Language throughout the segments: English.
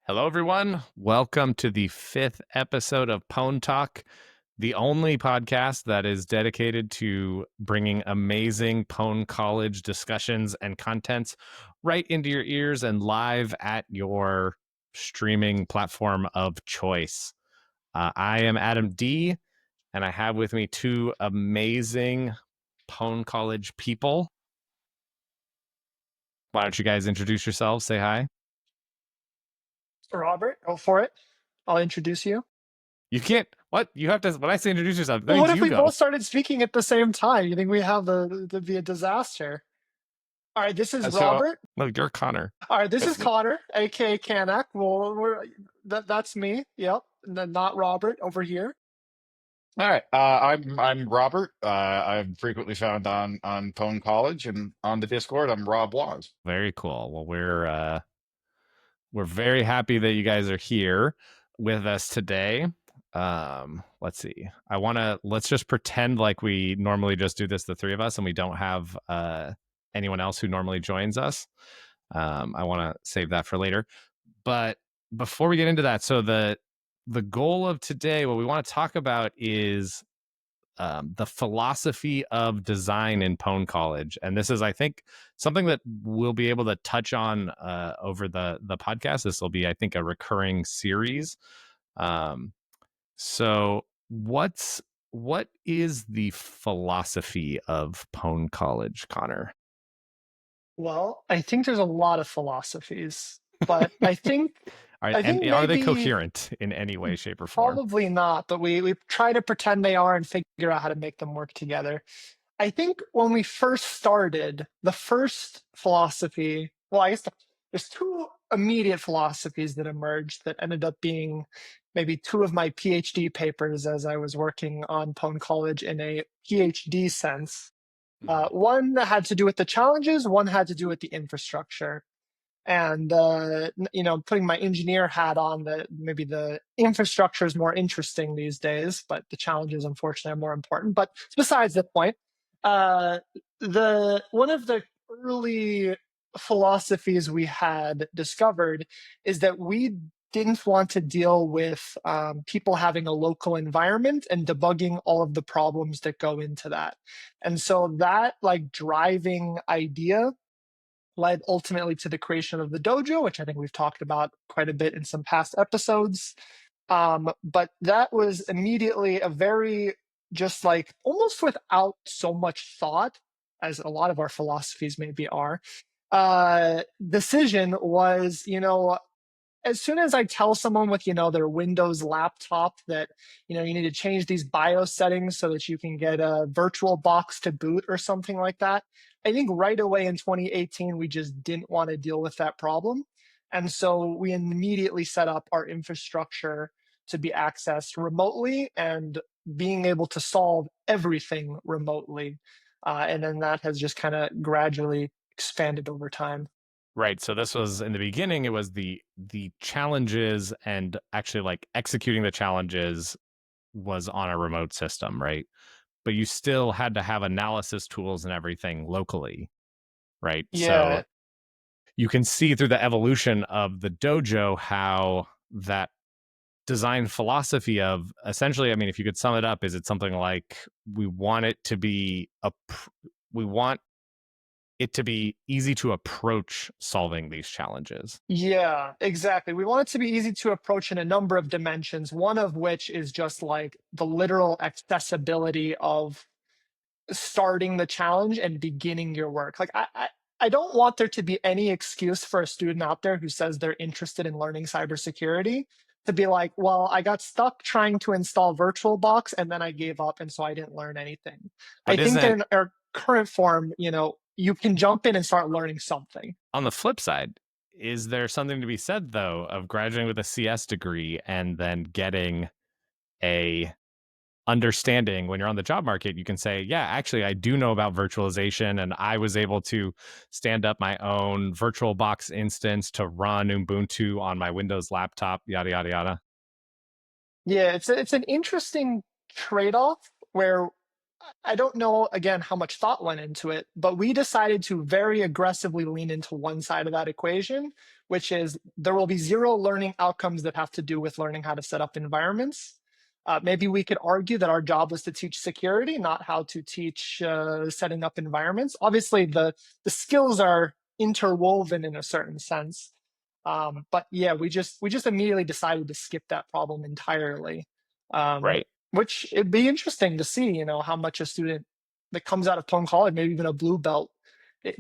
Hello, everyone. Welcome to the fifth episode of pwn.talk, the only podcast that is dedicated to bringing amazing pwn.college discussions and contents right into your ears and live at your streaming platform of choice. I am Adam D, and I have with me two amazing pwn.college people. Why don't you guys introduce yourselves? Say hi. Robert, go for it. I'll introduce you. You can't. What? You have to. When I say introduce yourself, that Well, what means if you we go. both started speaking at the same time? You think we have the be a disaster? All right, this is So Robert. No, you're Connor. All right, this is that's me. Connor, aka Kanak. Well, that's me. Yep, not Robert over here. All right. I'm Robert. I'm frequently found on Pwn College and on the Discord. I'm robwaz. Very cool. Well, we're very happy that you guys are here with us today. Let's see. Let's just pretend like we normally just do this, the three of us, and we don't have anyone else who normally joins us. I want to save that for later. But before we get into that, so the goal of today, what we want to talk about is the philosophy of design in pwn.college, and this is, I think, something that we'll be able to touch on over the podcast. This will be, I think, a recurring series. So, what is the philosophy of pwn.college, Connor? Well, I think there's a lot of philosophies, but I think I think Are they maybe coherent in any way, shape, or form? probably not. But we try to pretend they are and figure out how to make them work together. I think when we first started, the first philosophy, well, I guess there's two immediate philosophies that emerged that ended up being maybe two of my PhD papers as I was working on Pwn College in a PhD sense. One had to do with the challenges, one had to do with the infrastructure. And putting my engineer hat on, that maybe the infrastructure is more interesting these days, but the challenges, unfortunately, are more important. But besides the point, uh, the one of the early philosophies we had discovered is that we didn't want to deal with people having a local environment and debugging all of the problems that go into that. And so that like driving idea led ultimately to the creation of the dojo, which I think we've talked about quite a bit in some past episodes. But that was immediately a very, just like almost without so much thought, as a lot of our philosophies maybe are, decision was, as soon as I tell someone with, their Windows laptop that, you need to change these BIOS settings so that you can get a virtual box to boot or something like that, I think right away in 2018, we just didn't want to deal with that problem. And so we immediately set up our infrastructure to be accessed remotely and being able to solve everything remotely. And then that has just kind of gradually expanded over time. Right. So this was, in the beginning, it was the challenges, and actually like executing the challenges was on a remote system, right? But you still had to have analysis tools and everything locally, right? So Yeah, you can see through the evolution of the dojo how that design philosophy of, essentially, I mean, if you could sum it up, is it something like we want it to be we want it to be easy to approach solving these challenges. Yeah, exactly. We want it to be easy to approach in a number of dimensions, one of which is just like the literal accessibility of starting the challenge and beginning your work. Like I don't want there to be any excuse for a student out there who says they're interested in learning cybersecurity to be like, well, I got stuck trying to install VirtualBox and then I gave up and so I didn't learn anything. I But think that isn't, in our current form, you can jump in and start learning something. on the flip side, is there something to be said, though, of graduating with a CS degree and then getting a understanding when you're on the job market? You can say, yeah, actually, I do know about virtualization, and I was able to stand up my own VirtualBox instance to run Ubuntu on my Windows laptop, yada, yada, yada. Yeah, it's an interesting trade-off where I don't know again how much thought went into it, but we decided to very aggressively lean into one side of that equation, which is there will be zero learning outcomes that have to do with learning how to set up environments. Maybe we could argue that our job was to teach security, not how to teach setting up environments. Obviously, the skills are interwoven in a certain sense. But yeah, we just immediately decided to skip that problem entirely. Right. Which it'd be interesting to see, how much a student that comes out of Pwn College, maybe even a blue belt,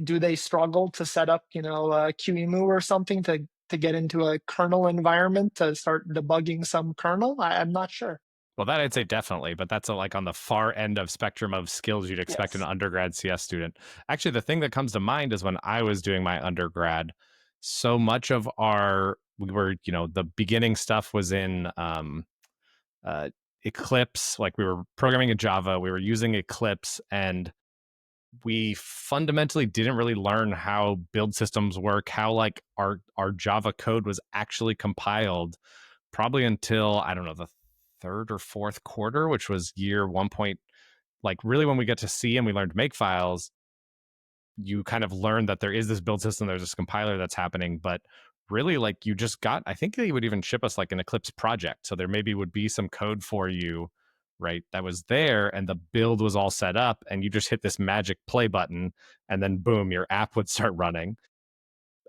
do they struggle to set up, a QEMU or something to get into a kernel environment to start debugging some kernel? I'm not sure. Well, that I'd say definitely, but that's like on the far end of spectrum of skills you'd expect an Yes. undergrad CS student. Actually, the thing that comes to mind is when I was doing my undergrad, so much of we were, the beginning stuff was in uh, Eclipse. Like we were programming in Java, we were using Eclipse, and we fundamentally didn't really learn how build systems work, how like our Java code was actually compiled, probably until I don't know the third or fourth quarter, which was year 1. Like really when we get to C and we learned make files, you kind of learn that there is this build system, there's this compiler that's happening, but really like you just got, I think they would even ship us like an Eclipse project. So there maybe would be some code for you, right? That was there and the build was all set up and you just hit this magic play button and then boom, your app would start running.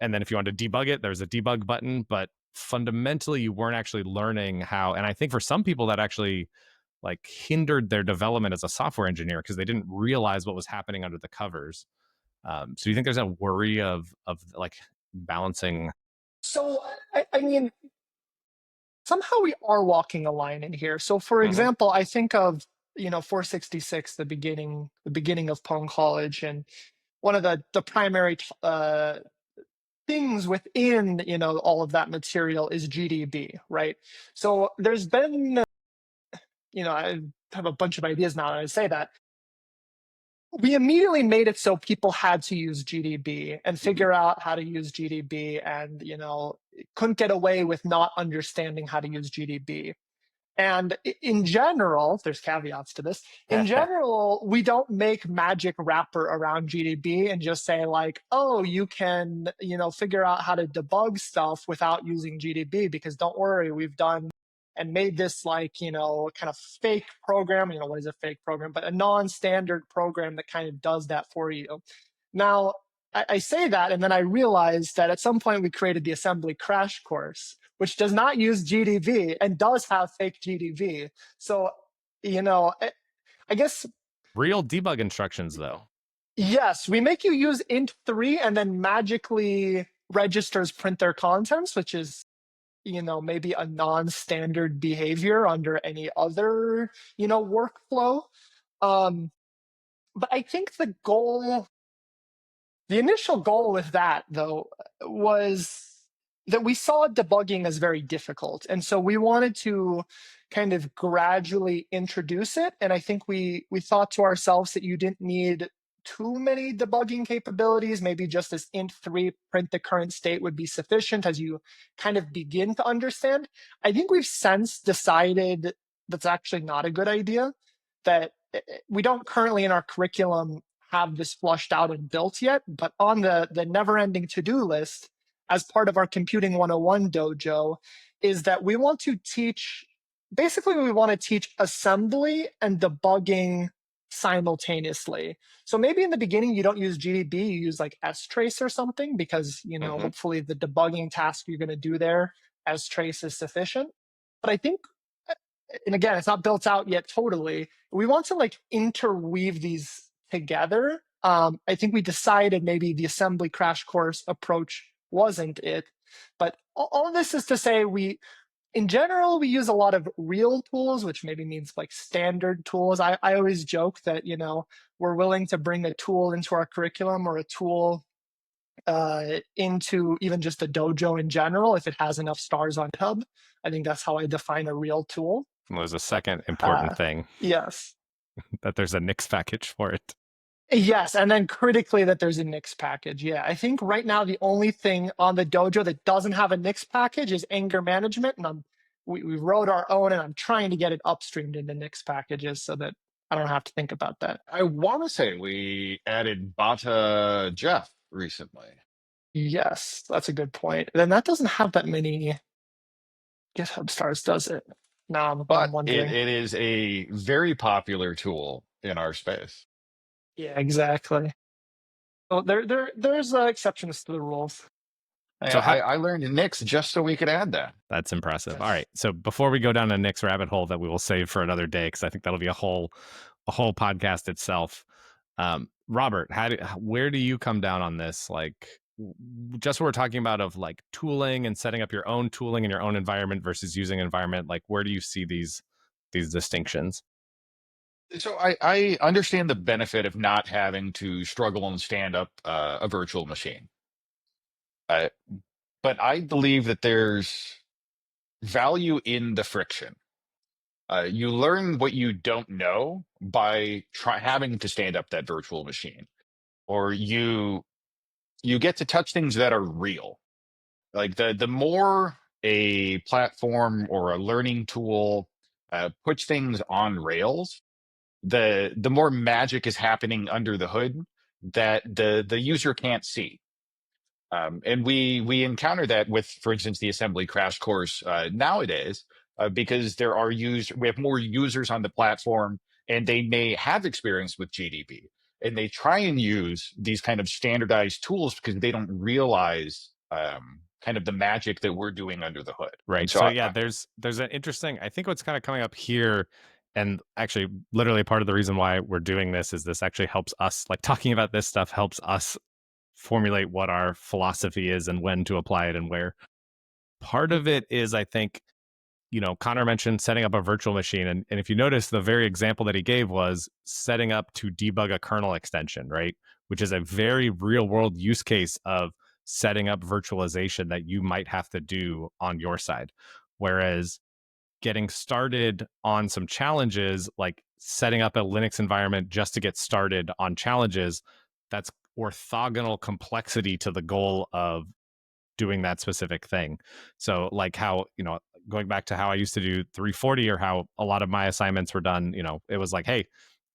And then if you wanted to debug it, there's a debug button, but fundamentally you weren't actually learning how. And I think for some people that actually like hindered their development as a software engineer because they didn't realize what was happening under the covers. So do you think there's a worry of like balancing? So, I mean, somehow we are walking a line in here. So, for Mhm. example, I think of 466, the beginning of Pwn College, and one of the primary things within all of that material is GDB, right? So there's been I have a bunch of ideas now that I say that. We immediately made it so people had to use GDB and figure out how to use GDB, and couldn't get away with not understanding how to use GDB. And in general, there's caveats to this. In general, we don't make magic wrapper around GDB and just say like, oh, you can, figure out how to debug stuff without using GDB, because don't worry, we've done and made this like, kind of fake program. What is a fake program? But a non-standard program that kind of does that for you. Now, I say that, and then I realized that at some point we created the assembly crash course, which does not use GDB and does have fake GDB. So, I guess, Real debug instructions though. yes, we make you use int3 and then magically registers print their contents, which is, maybe a non-standard behavior under any other, workflow. But I think the initial goal with that, though, was that we saw debugging as very difficult. And so we wanted to kind of gradually introduce it. And I think we thought to ourselves that you didn't need too many debugging capabilities. Maybe just this int3 print the current state would be sufficient as you kind of begin to understand. I think we've since decided that's actually not a good idea, that we don't currently in our curriculum have this flushed out and built yet, but on the never-ending to-do list as part of our Computing 101 dojo is that we want to teach, basically we want to teach assembly and debugging simultaneously. So maybe in the beginning you don't use GDB, you use like strace or something, because hopefully the debugging task you're going to do there, strace is sufficient. But I think, and again, it's not built out yet totally, we want to like interweave these together. I think we decided maybe the assembly crash course approach wasn't it. But all of this is to say, in general, we use a lot of real tools, which maybe means like standard tools. I always joke that, we're willing to bring a tool into our curriculum or a tool into even just a dojo in general if it has enough stars on GitHub. I think that's how I define a real tool. Well, there's a second important thing Yes. that there's a Nix package for it. Yes, and then critically that there's a Nix package. Yeah, I think right now the only thing on the dojo that doesn't have a Nix package is anger management, and we wrote our own, and I'm trying to get it upstreamed into Nix packages so that I don't have to think about that. I want to say we added Bata Jeff recently. Yes, that's a good point. Then that doesn't have that many GitHub stars, does it? Now I'm But it, wondering. it is a very popular tool in our space. Yeah, exactly. Well, there's exceptions to the rules. So how I learned Nix just so we could add that. That's impressive. All right. So before we go down a Nick's rabbit hole that we will save for another day, because I think that'll be a whole podcast itself. Robert, where do you come down on this? Like, just what we're talking about of like tooling and setting up your own tooling in your own environment versus using an environment. Like, where do you see these distinctions? So I understand the benefit of not having to struggle and stand up a virtual machine. Uh, but I believe that there's value in the friction. You learn what you don't know by having to stand up that virtual machine, or you get to touch things that are real. Like the more a platform or a learning tool puts things on rails, the more magic is happening under the hood that the user can't see. And we encounter that with, for instance, the assembly crash course nowadays, because we have more users on the platform, and they may have experience with GDB, and they try and use these kind of standardized tools because they don't realize kind of the magic that we're doing under the hood. And Right. so So yeah, there's an interesting. I think what's kind of coming up here, and actually, literally part of the reason why we're doing this is this actually helps us. Like talking about this stuff helps us formulate what our philosophy is and when to apply it and where. Part of it is, I think, Connor mentioned setting up a virtual machine. And if you notice, the very example that he gave was setting up to debug a kernel extension, right? Which is a very real world use case of setting up virtualization that you might have to do on your side. Whereas getting started on some challenges, like setting up a Linux environment just to get started on challenges, that's orthogonal complexity to the goal of doing that specific thing. So like how, going back to how I used to do 340 or how a lot of my assignments were done, it was like, hey,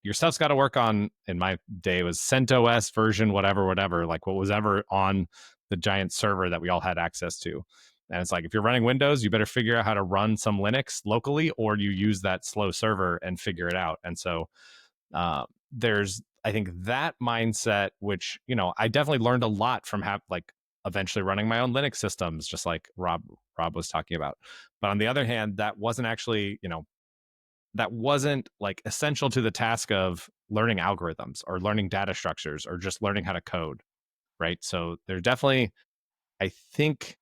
your stuff's got to work on, in my day, it was CentOS version, whatever, like what was ever on the giant server that we all had access to. And it's like, if you're running Windows, you better figure out how to run some Linux locally, or you use that slow server and figure it out. And so there's, I think, that mindset, which, I definitely learned a lot from like eventually running my own Linux systems, just like Rob was talking about. But on the other hand, that wasn't actually, that wasn't like essential to the task of learning algorithms or learning data structures or just learning how to code, right? So there definitely, I think,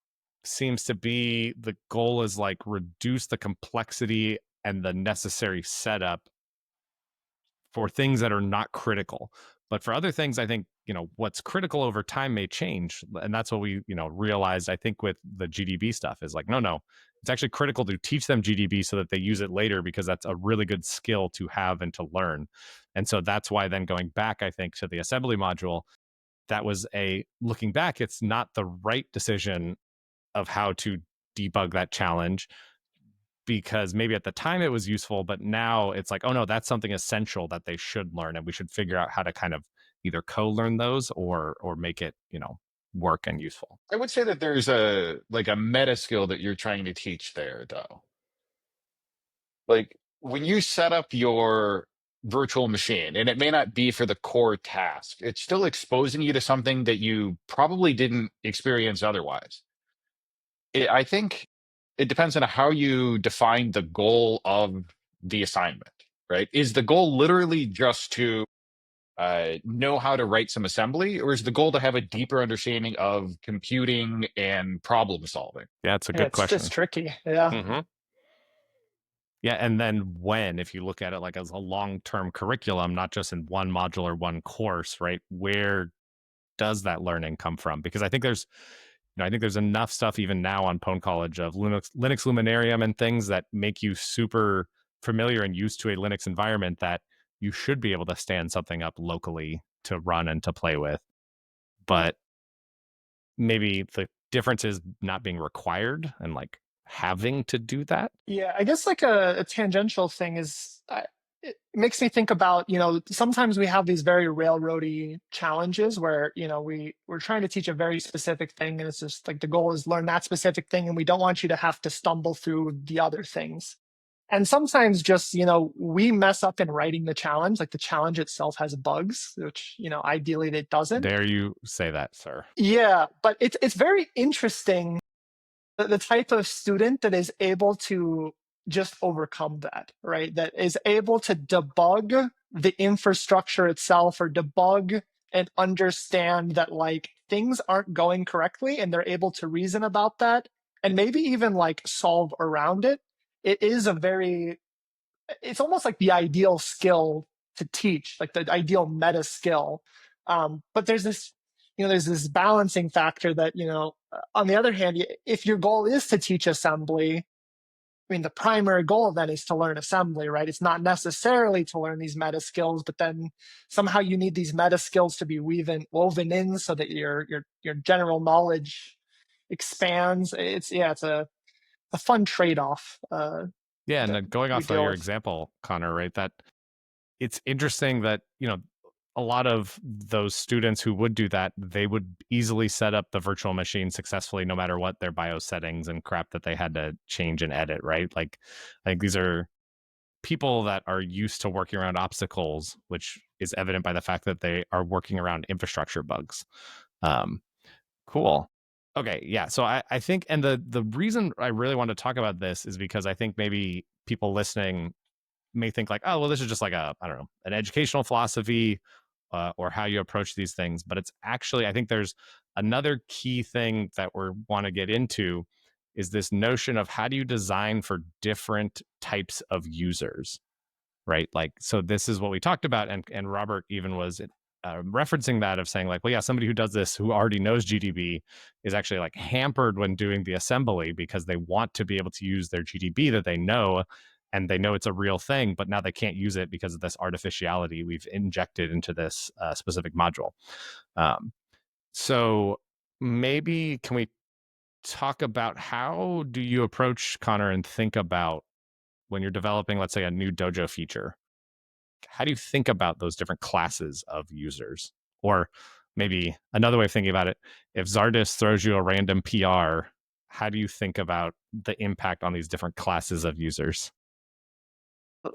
seems to be the goal is like reduce the complexity and the necessary setup for things that are not critical. But for other things, I think, what's critical over time may change. And that's what we, realized, I think, with the GDB stuff is like, no, it's actually critical to teach them GDB so that they use it later, because that's a really good skill to have and to learn. And so that's why then going back, I think, to the assembly module, that was looking back, it's not the right decision of how to debug that challenge, because maybe at the time it was useful, but now it's like, oh no, that's something essential that they should learn, and we should figure out how to kind of either co-learn those or make it, work and useful. I would say that there's a meta skill that you're trying to teach there, though. Like when you set up your virtual machine, and it may not be for the core task, it's still exposing you to something that you probably didn't experience otherwise. I think it depends on how you define the goal of the assignment, right? Is the goal literally just to know how to write some assembly, or is the goal to have a deeper understanding of computing and problem solving? Yeah, it's a Yeah, good it's question. just tricky. Yeah. Mm-hmm. Yeah, and then if you look at it like as a long-term curriculum, not just in one module or one course, right? Where does that learning come from? Because I think there's enough stuff even now on pwn.college of Linux Luminarium and things that make you super familiar and used to a Linux environment that you should be able to stand something up locally to run and to play with. But maybe the difference is not being required and like having to do that. Yeah, I guess like a tangential thing is it makes me think about, sometimes we have these very railroady challenges where, we're trying to teach a very specific thing, and it's just like the goal is learn that specific thing, and we don't want you to have to stumble through the other things. And sometimes just, we mess up in writing the challenge, like the challenge itself has bugs, which, ideally it doesn't. Dare you say that, sir? Yeah, but it's very interesting the type of student that is able to just overcome that, right? That is able to debug the infrastructure itself, or debug and understand that like things aren't going correctly, and they're able to reason about that and maybe even like solve around it. It is it's almost like the ideal skill to teach, like the ideal meta skill. But there's this balancing factor that, on the other hand, if your goal is to teach assembly, I mean, the primary goal then is to learn assembly, right? It's not necessarily to learn these meta skills, but then somehow you need these meta skills to be woven in so that your general knowledge expands. It's a fun trade-off Yeah, that and going we off of deal your with. example, Connor, right? That it's interesting that, a lot of those students who would do that, they would easily set up the virtual machine successfully no matter what their BIOS settings and crap that they had to change and edit, right? Like, I think these are people that are used to working around obstacles, which is evident by the fact that they are working around infrastructure bugs. Um, cool. Okay, yeah. So I think, and the reason I really want to talk about this is because I think maybe people listening may think like, oh, well, this is just like I don't know, an educational philosophy or how you approach these things. But it's actually, I think there's another key thing that we want to get into is this notion of how do you design for different types of users, right? Like, so this is what we talked about, and Robert even was referencing that of saying like, well, yeah, somebody who does this who already knows GDB is actually like hampered when doing the assembly because they want to be able to use their GDB that they know, and they know it's a real thing, but now they can't use it because of this artificiality we've injected into this specific module. Um, so maybe can we talk about how do you approach, Connor, and think about when you're developing, let's say, a new Dojo feature? How do you think about those different classes of users? Or maybe another way of thinking about it, if Zardis throws you a random PR, how do you think about the impact on these different classes of users?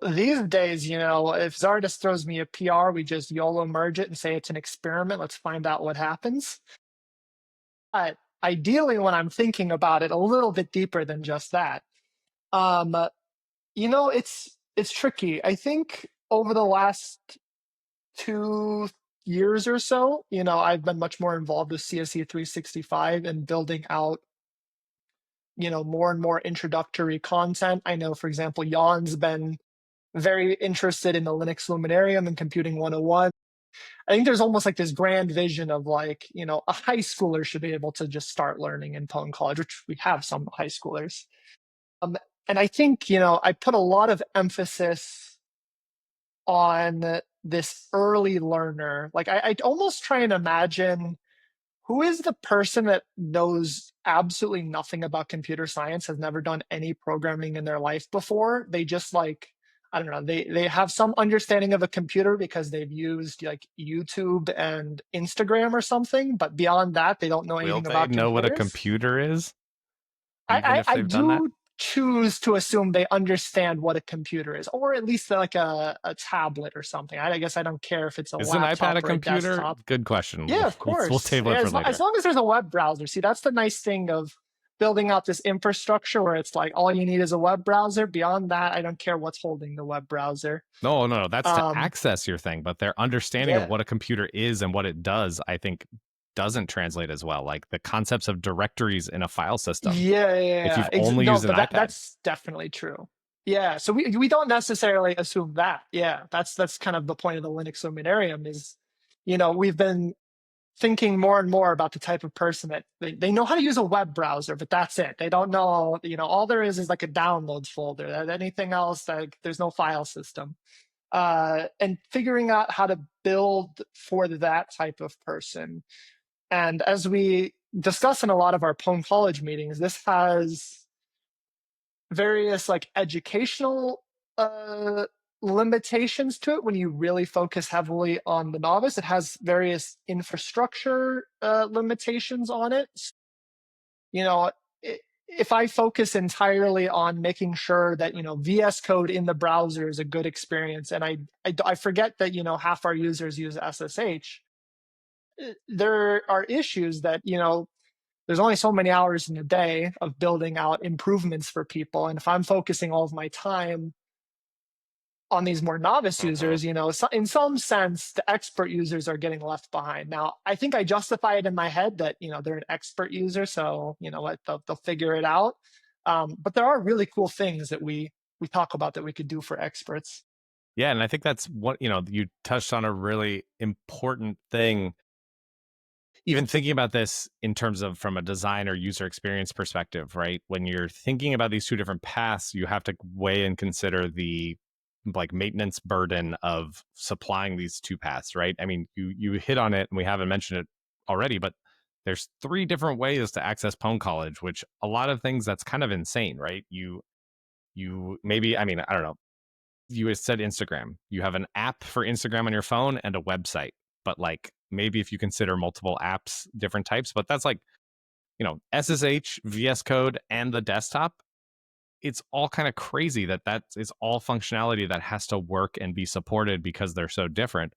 These days, if Zardis throws me a PR, we just YOLO merge it and say it's an experiment. Let's find out what happens. But ideally, when I'm thinking about it a little bit deeper than just that, um, it's tricky. I think over the last 2 years or so, I've been much more involved with CSE 365 and building out, more and more introductory content. I know, for example, Jan's been very interested in the Linux Luminarium and Computing 101. I think there's almost like this grand vision of like, a high schooler should be able to just start learning in pwn.college, which we have some high schoolers. And I think, I put a lot of emphasis on this early learner. Like I'd almost try and imagine who is the person that knows absolutely nothing about computer science, has never done any programming in their life before. They just like, I don't know, they have some understanding of a computer because they've used like YouTube and Instagram or something, but beyond that, they don't know Will anything they about know what a computers. computer is, I, even I, if I they've done that? do choose to assume they understand what a computer is, or at least like a tablet or something. I guess I don't care if it's a Is an iPad a laptop or a computer? desktop. Good question. Yeah, of We'll course. table it Yeah, for as later. long as there's a web browser. See, that's the nice thing of building out this infrastructure where it's like all you need is a web browser. Beyond that, I don't care what's holding the web browser. No. That's to Um, access your thing, but their understanding of yeah. what a computer is and what it does, I think, doesn't translate as well. Like the concepts of directories in a file system. If you've only No, used an but iPad, that's definitely true. Yeah, so we don't necessarily assume that. Yeah, that's kind of the point of the Linux Luminarium is, we've been thinking more and more about the type of person that they know how to use a web browser, but that's it. They don't know, all there is like a downloads folder. Anything else, like there's no file system. And figuring out how to build for that type of person. And as we discuss in a lot of our pwn.college meetings, this has various like educational limitations to it when you really focus heavily on the novice. It has various infrastructure limitations on it. You know, if I focus entirely on making sure that VS Code in the browser is a good experience, and I forget that half our users use SSH, there are issues that there's only so many hours in a day of building out improvements for people, and if I'm focusing all of my time on these more novice Mhm. users, in some sense, the expert users are getting left behind. Now, I think I justify it in my head that they're an expert user, so what they'll figure it out. But there are really cool things that we talk about that we could do for experts. Yeah, and I think that's what, you touched on a really important thing. Even thinking about this in terms of from a design or user experience perspective, right? When you're thinking about these two different paths, you have to weigh and consider the like maintenance burden of supplying these two paths, right? I mean, you hit on it and we haven't mentioned it already, but there's 3 different ways to access pwn.college, which a lot of things that's kind of insane, right? You maybe, I mean, I don't know, you said Instagram. You have an app for Instagram on your phone and a website. But like maybe if you consider multiple apps, different types, but that's like, SSH, VS Code, and the desktop. It's all kind of crazy that is all functionality that has to work and be supported because they're so different,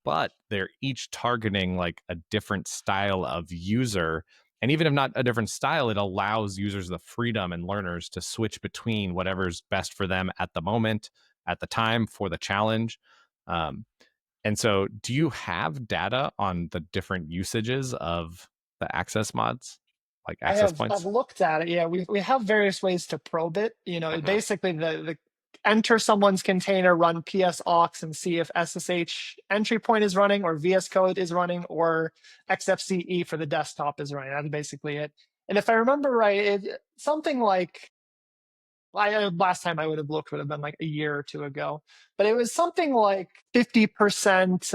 but they're each targeting like a different style of user. And even if not a different style, it allows users the freedom and learners to switch between whatever's best for them at the moment, at the time, for the challenge. Um, and so, do you have data on the different usages of the access mods, like access I've points? looked at it. Yeah, we have various ways to probe it. Mhm. Basically the enter someone's container, run ps aux, and see if SSH entry point is running, or VS Code is running, or XFCE for the desktop is running. That's basically it. And if I remember right, something like last time I would have looked would have been like a year or two ago, but it was something like 50%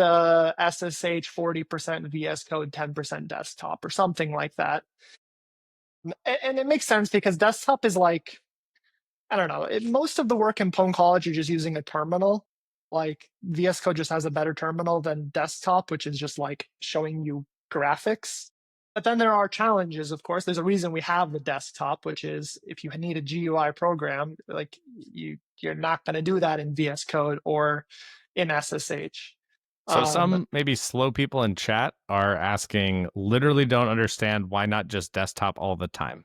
SSH, 40% VS Code, 10% desktop, or something like that. And it makes sense because desktop is like, I don't know, most of the work in Pwn College, you're just using a terminal. Like VS Code just has a better terminal than desktop, which is just like showing you graphics. But then there are challenges, of course. There's a reason we have the desktop, which is if you need a GUI program, like you're not going to do that in VS Code or in SSH. So Um, some maybe slow people in chat are asking, literally don't understand why not just desktop all the time.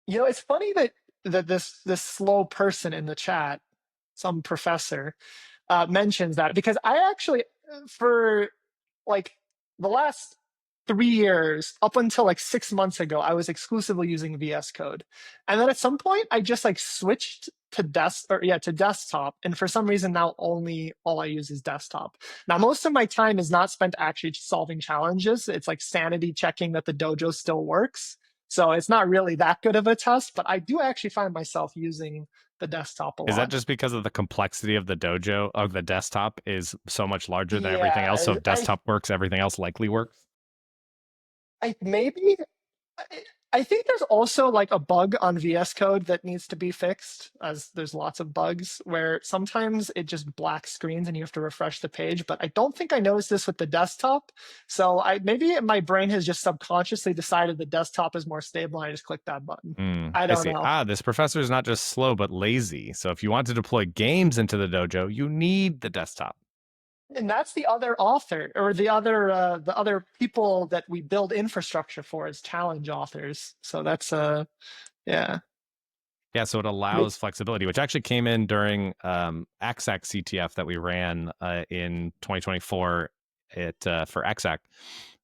it's funny that this slow person in the chat, some professor, mentions that, because I actually, for like the last 3 years, up until like 6 months ago, I was exclusively using VS Code, and then at some point, I just like switched to to desktop, and for some reason now only all I use is desktop. Now, most of my time is not spent actually solving challenges. It's like sanity checking that the dojo still works. So it's not really that good of a test, but I do actually find myself using the desktop a Is that lot. just because of the complexity of the dojo of the desktop is so much larger than everything else? So Yeah, if desktop works, everything else likely works. I maybe I I think there's also like a bug on VS Code that needs to be fixed, as there's lots of bugs where sometimes it just black screens and you have to refresh the page. But I don't think I noticed this with the desktop. So maybe my brain has just subconsciously decided the desktop is more stable, and I just click that button. I I don't see. know. This professor is not just slow but lazy. So if you want to deploy games into the dojo, you need the desktop. And that's the other author, or the other people that we build infrastructure for, as challenge authors. So that's yeah. Yeah, so it allows flexibility, which actually came in during XAC CTF that we ran in 2024 for XAC.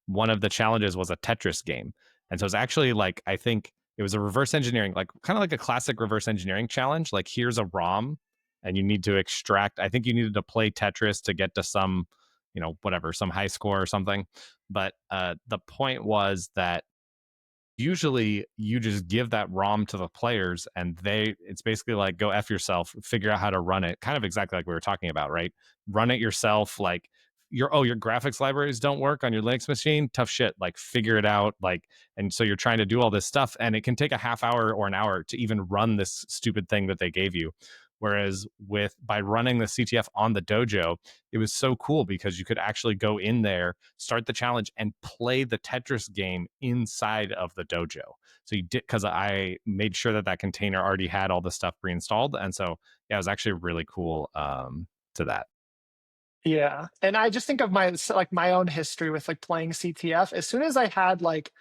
One of the challenges was a Tetris game. And so it's actually like, I think it was a reverse engineering, like kind of like a classic reverse engineering challenge. Like here's a ROM and you need to extract, I think you needed to play Tetris to get to some, whatever, some high score or something. But the point was that usually you just give that ROM to the players and it's basically like go F yourself, figure out how to run it. Kind of exactly like we were talking about, right? Run it yourself. Like your graphics libraries don't work on your Linux machine. Tough shit. Like figure it out. Like, and so you're trying to do all this stuff and it can take a half hour or an hour to even run this stupid thing that they gave you. Whereas by running the CTF on the dojo, it was so cool because you could actually go in there, start the challenge, and play the Tetris game inside of the dojo. So you did, because I made sure that container already had all the stuff pre-installed, and so yeah, it was actually really cool to that. Yeah. And I just think of my own history with like playing CTF. As soon as I had like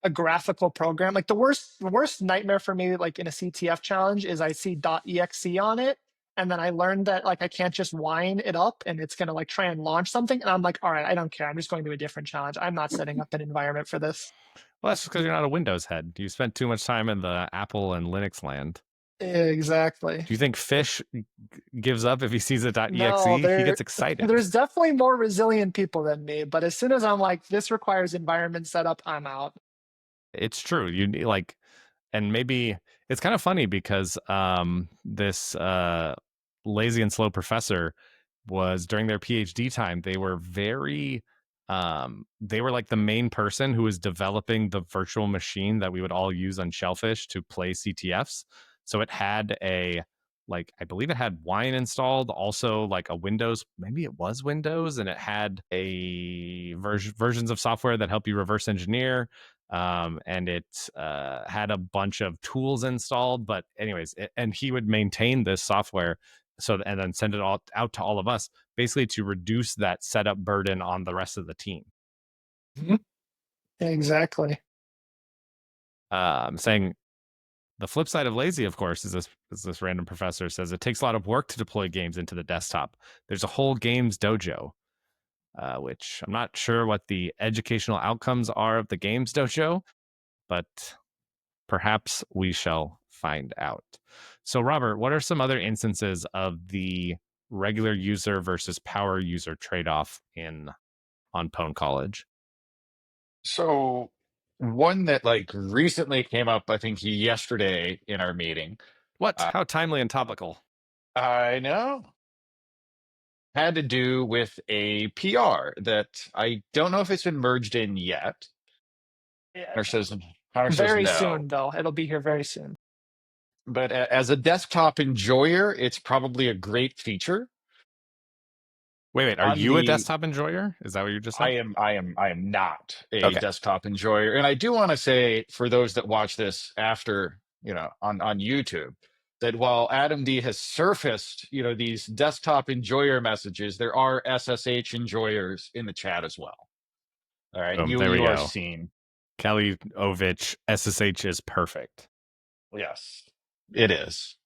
a graphical program, like the worst nightmare for me, like in a CTF challenge, is I see .exe on it, and then I learned that like I can't just wind it up and it's gonna like try and launch something, and I'm like, all right, I don't care. I'm just going to a different challenge. I'm not setting up an environment for this. Well, that's because you're not a Windows head. You spent too much time in the Apple and Linux land. Exactly. Do you think Fish gives up if he sees a .exe? No, He gets excited. there's definitely more resilient people than me, but as soon as I'm like, this requires environment setup, I'm out. It's true. You need like, and maybe it's kind of funny because this lazy and slow professor was, during their PhD time, they were very they were like the main person who was developing the virtual machine that we would all use on Shellfish to play CTFs. So it had I believe it had Wine installed, also like a Windows, maybe it was Windows, and it had a versions of software that help you reverse engineer. And it had a bunch of tools installed. But anyways, and he would maintain this software, and then send it all out to all of us, basically to reduce that setup burden on the rest of the team. Mhm. Exactly. Saying the flip side of lazy, of course, is this random professor says it takes a lot of work to deploy games into the desktop. There's a whole games dojo, which I'm not sure what the educational outcomes are of the games dojo, but perhaps we shall find out. So, Robert, what are some other instances of the regular user versus power user trade-off on pwn.college? So one that like recently came up, I think yesterday in our meeting. What? Uh, How timely and topical. I know had to do with a PR that I don't know if it's been merged in yet. Yeah. Connor says Very no. soon, though. It'll be here very soon. But as a desktop enjoyer, it's probably a great feature. Wait, are On you a the desktop enjoyer? Is that what you just I said? am I am I am not a Okay. desktop enjoyer. And I do want to say for those that watch this after, on YouTube, that while Adam D has surfaced, these desktop enjoyer messages, there are SSH enjoyers in the chat as well. All right. Boom. You There we you are go. seen. Kelly Ovich, SSH is perfect. Yes, it is.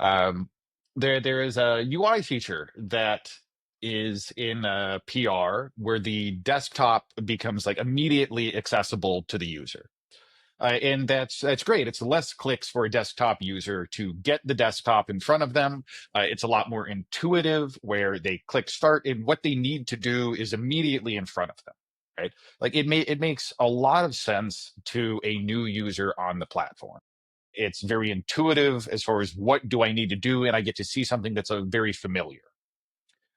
Um, there is a UI feature that is in PR where the desktop becomes like immediately accessible to the user. And that's great. It's less clicks for a desktop user to get the desktop in front of them. It's a lot more intuitive where they click start and what they need to do is immediately in front of them. Right? Like it makes a lot of sense to a new user on the platform. It's very intuitive as far as what do I need to do, and I get to see something that's very familiar.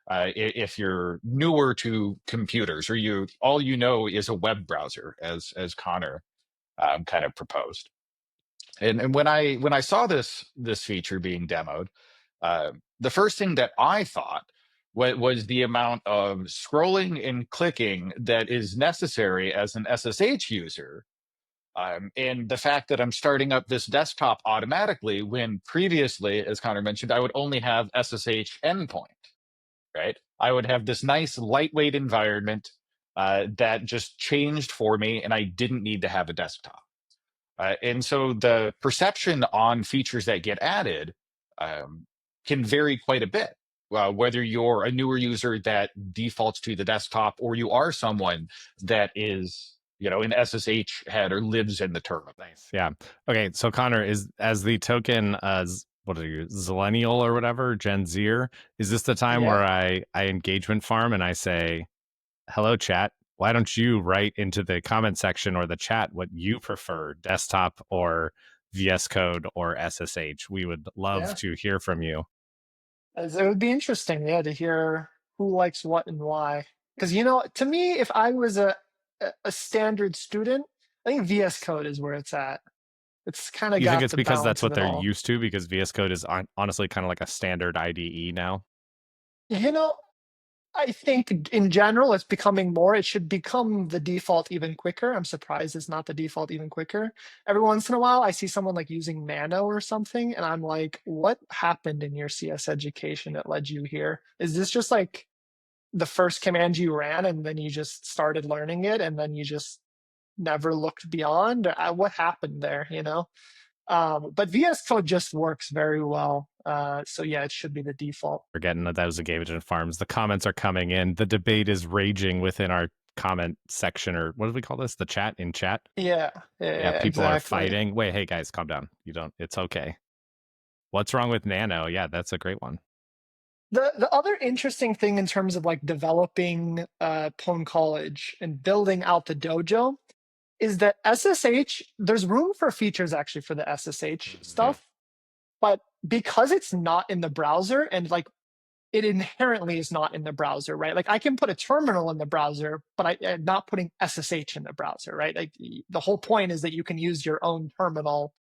If you're newer to computers, or all you know is a web browser, as Connor kind of proposed. And when I saw this feature being demoed, the first thing that I thought was the amount of scrolling and clicking that is necessary as an SSH user, and the fact that I'm starting up this desktop automatically when previously, as Connor mentioned, I would only have SSH endpoint, right? I would have this nice lightweight environment that just changed for me, and I didn't need to have a desktop. And so the perception on features that get added can vary quite a bit. Whether you're a newer user that defaults to the desktop or you are someone that is, an SSH head or lives in the terminal. Nice. Yeah. Okay. So Connor, is as the token what are you, Zillennial or whatever, Gen Zer? Is this the time Yeah. where I engagement farm and I say, hello chat, why don't you write into the comment section or the chat what you prefer, desktop or VS Code or SSH? We would love Yeah. to hear from you. It would be interesting, yeah, to hear who likes what and why. Because to me, if I was a standard student, I think VS Code is where it's at. It's kind of You think got it's the because that's balance of what it they're all. used to? Because VS Code is honestly kind of like a standard IDE now. You know, I think in general it's becoming more. It should become the default even quicker. I'm surprised it's not the default even quicker. Every once in a while, I see someone like using Nano or something, and I'm like, what happened in your CS education that led you here? Is this just like the first command you ran and then you just started learning it and then you just never looked beyond? What happened there, you know? But VS Code just works very well. So yeah, it should be the default. Forgetting that was Engagement Farms. The comments are coming in. The debate is raging within our comment section, or what do we call this? The chat in chat. Yeah, Yeah, yeah, people are exactly. fighting. Wait, hey guys, calm down. You don't. It's okay. What's wrong with Nano? Yeah, that's a great one. The other interesting thing in terms of like developing pwn.college and building out the dojo is that SSH, there's room for features actually for the SSH Mm-hmm. stuff, but because it's not in the browser and like it inherently is not in the browser, right? Like I can put a terminal in the browser, but I'm not putting SSH in the browser, right? Like the whole point is that you can use your own terminal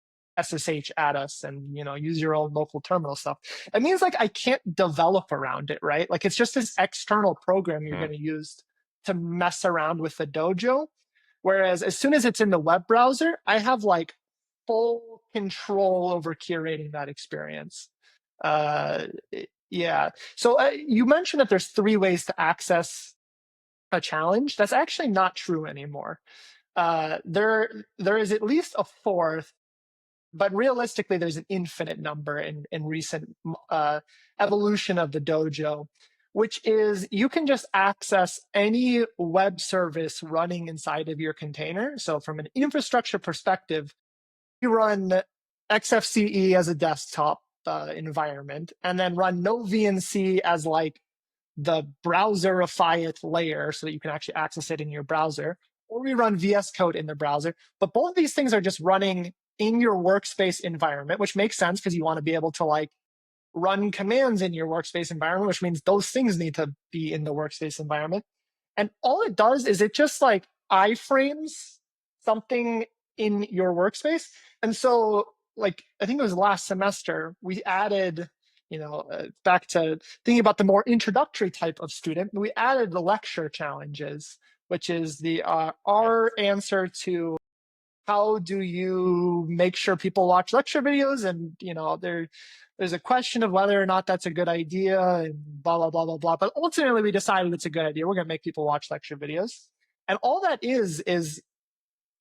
SSH at us and, you know, use your own local terminal stuff. It means like I can't develop around it, right? Like it's just this external program you're going to use to mess around with the dojo. Whereas as soon as it's in the web browser, I have like full control over curating that experience. Uh, yeah. So you mentioned that there's 3 ways to access a challenge. That's actually not true anymore. There is at least a fourth, but realistically, there's an infinite number in recent evolution of the dojo, which is you can just access any web service running inside of your container. So from an infrastructure perspective, you run XFCE as a desktop environment, and then run no VNC as like the browserify it layer so that you can actually access it in your browser, or we run VS Code in the browser. But both of these things are just running in your workspace environment, which makes sense because you want to be able to like run commands in your workspace environment, which means those things need to be in the workspace environment. And all it does is it just like iframes something in your workspace. And so, like, I think it was last semester, we added, back to thinking about the more introductory type of student, we added the lecture challenges, which is the our answer to how do you make sure people watch lecture videos, and there's a question of whether or not that's a good idea and blah blah blah blah blah, but ultimately we decided it's a good idea. We're going to make people watch lecture videos, and all that is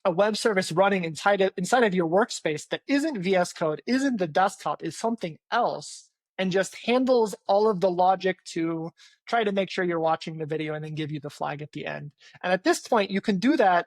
a web service running inside of your workspace that isn't VS Code, isn't the desktop, is something else, and just handles all of the logic to try to make sure you're watching the video and then give you the flag at the end. And at this point you can do that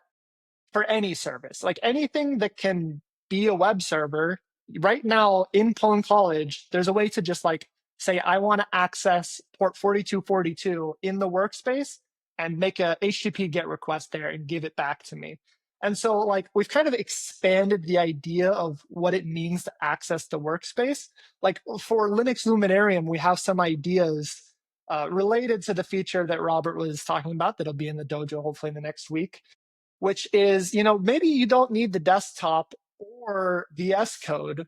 for any service, like anything that can be a web server. Right now in pwn.college, there's a way to just like say, I want to access port 4242 in the workspace and make a HTTP GET request there and give it back to me. And so like we've kind of expanded the idea of what it means to access the workspace. Like for Linux Luminarium, we have some ideas related to the feature that Robert was talking about that'll be in the dojo hopefully in the next week, which is, maybe you don't need the desktop or VS Code.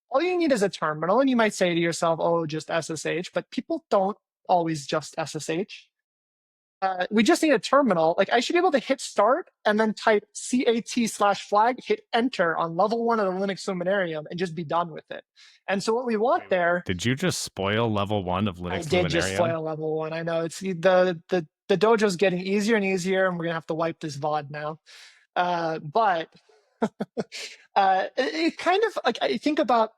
All you need is a terminal. And you might say to yourself, oh, just SSH, but people don't always just SSH. We just need a terminal. Like I should be able to hit start and then type cat/flag, hit enter on level 1 of the Linux Luminarium and just be done with it. And so what we want there. Did you just spoil level 1 of I Linux did just Luminarium? spoil level 1. I know it's the dojo's getting easier and easier, and we're gonna have to wipe this VOD now. But it kind of like I think about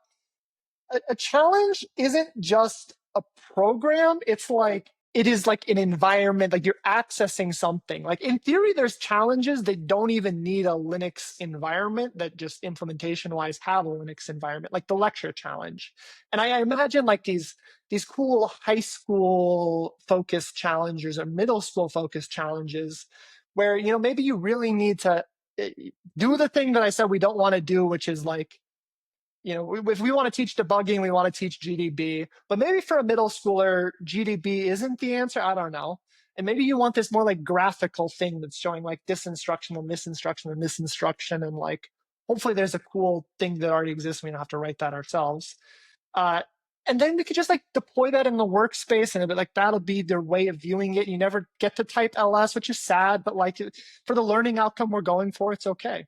a challenge isn't just a program. It's like it is like an environment, like you're accessing something. Like in theory, there's challenges that don't even need a Linux environment, that just implementation wise have a Linux environment, like the lecture challenge. And I imagine like these cool high school focused challenges or middle school focused challenges where maybe you really need to do the thing that I said we don't want to do, which is like, if we want to teach debugging, we want to teach GDB, but maybe for a middle schooler, GDB isn't the answer. I don't know. And maybe you want this more like graphical thing that's showing like this instruction and this instruction and this instruction and like hopefully there's a cool thing that already exists. We don't have to write that ourselves. Uh, and then we could just like deploy that in the workspace, and it'll be like that'll be their way of viewing it. You never get to type ls, which is sad, but like for the learning outcome we're going for, it's okay.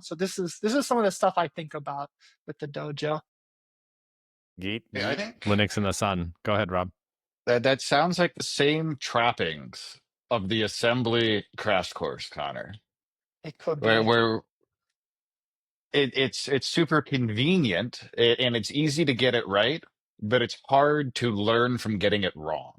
So this is some of the stuff I think about with the dojo. Geet, Yeah, I think Linux in the sun. Go ahead, Rob. that sounds like the same trappings of the assembly crash course, Connor, It could where be. it's super convenient and it's easy to get it right, but it's hard to learn from getting it wrong.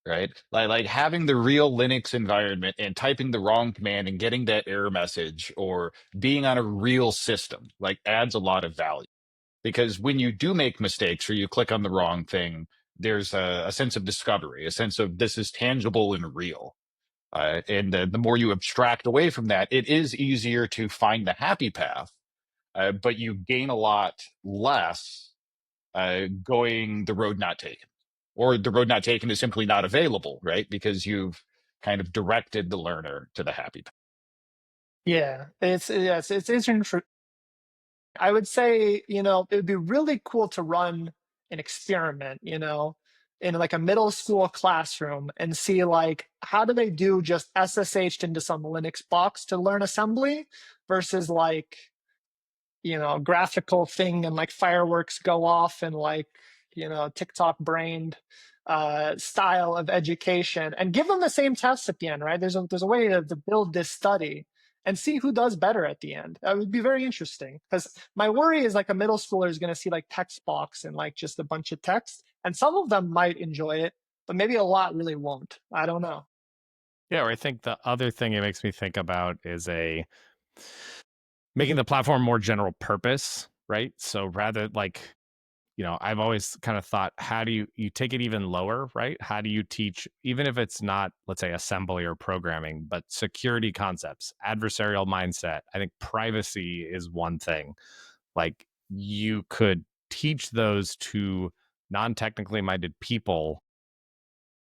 Right? Like having the real Linux environment and typing the wrong command and getting that error message or being on a real system like adds a lot of value. Because when you do make mistakes or you click on the wrong thing, there's a sense of discovery, a sense of this is tangible and real. And the more you abstract away from that, it is easier to find the happy path, but you gain a lot less going the road not taken. Or the road not taken is simply not available, right? Because you've kind of directed the learner to the happy path. Yeah, it's interesting. I would say, it would be really cool to run an experiment, in like a middle school classroom and see like how do they do just SSH'd into some Linux box to learn assembly versus like graphical thing and like fireworks go off and like TikTok brained style of education, and give them the same tests at the end, right? There's a way to build this study and see who does better at the end. That would be very interesting, because my worry is like a middle schooler is going to see like text box and like just a bunch of text, and some of them might enjoy it, but maybe a lot really won't. I don't know. Yeah, or I think the other thing it makes me think about is making the platform more general purpose, right? So rather like, I've always kind of thought, how do you take it even lower, right? How do you teach, even if it's not, let's say, assembly or programming, but security concepts, adversarial mindset? I think privacy is one thing. Like you could teach those to non-technically minded people,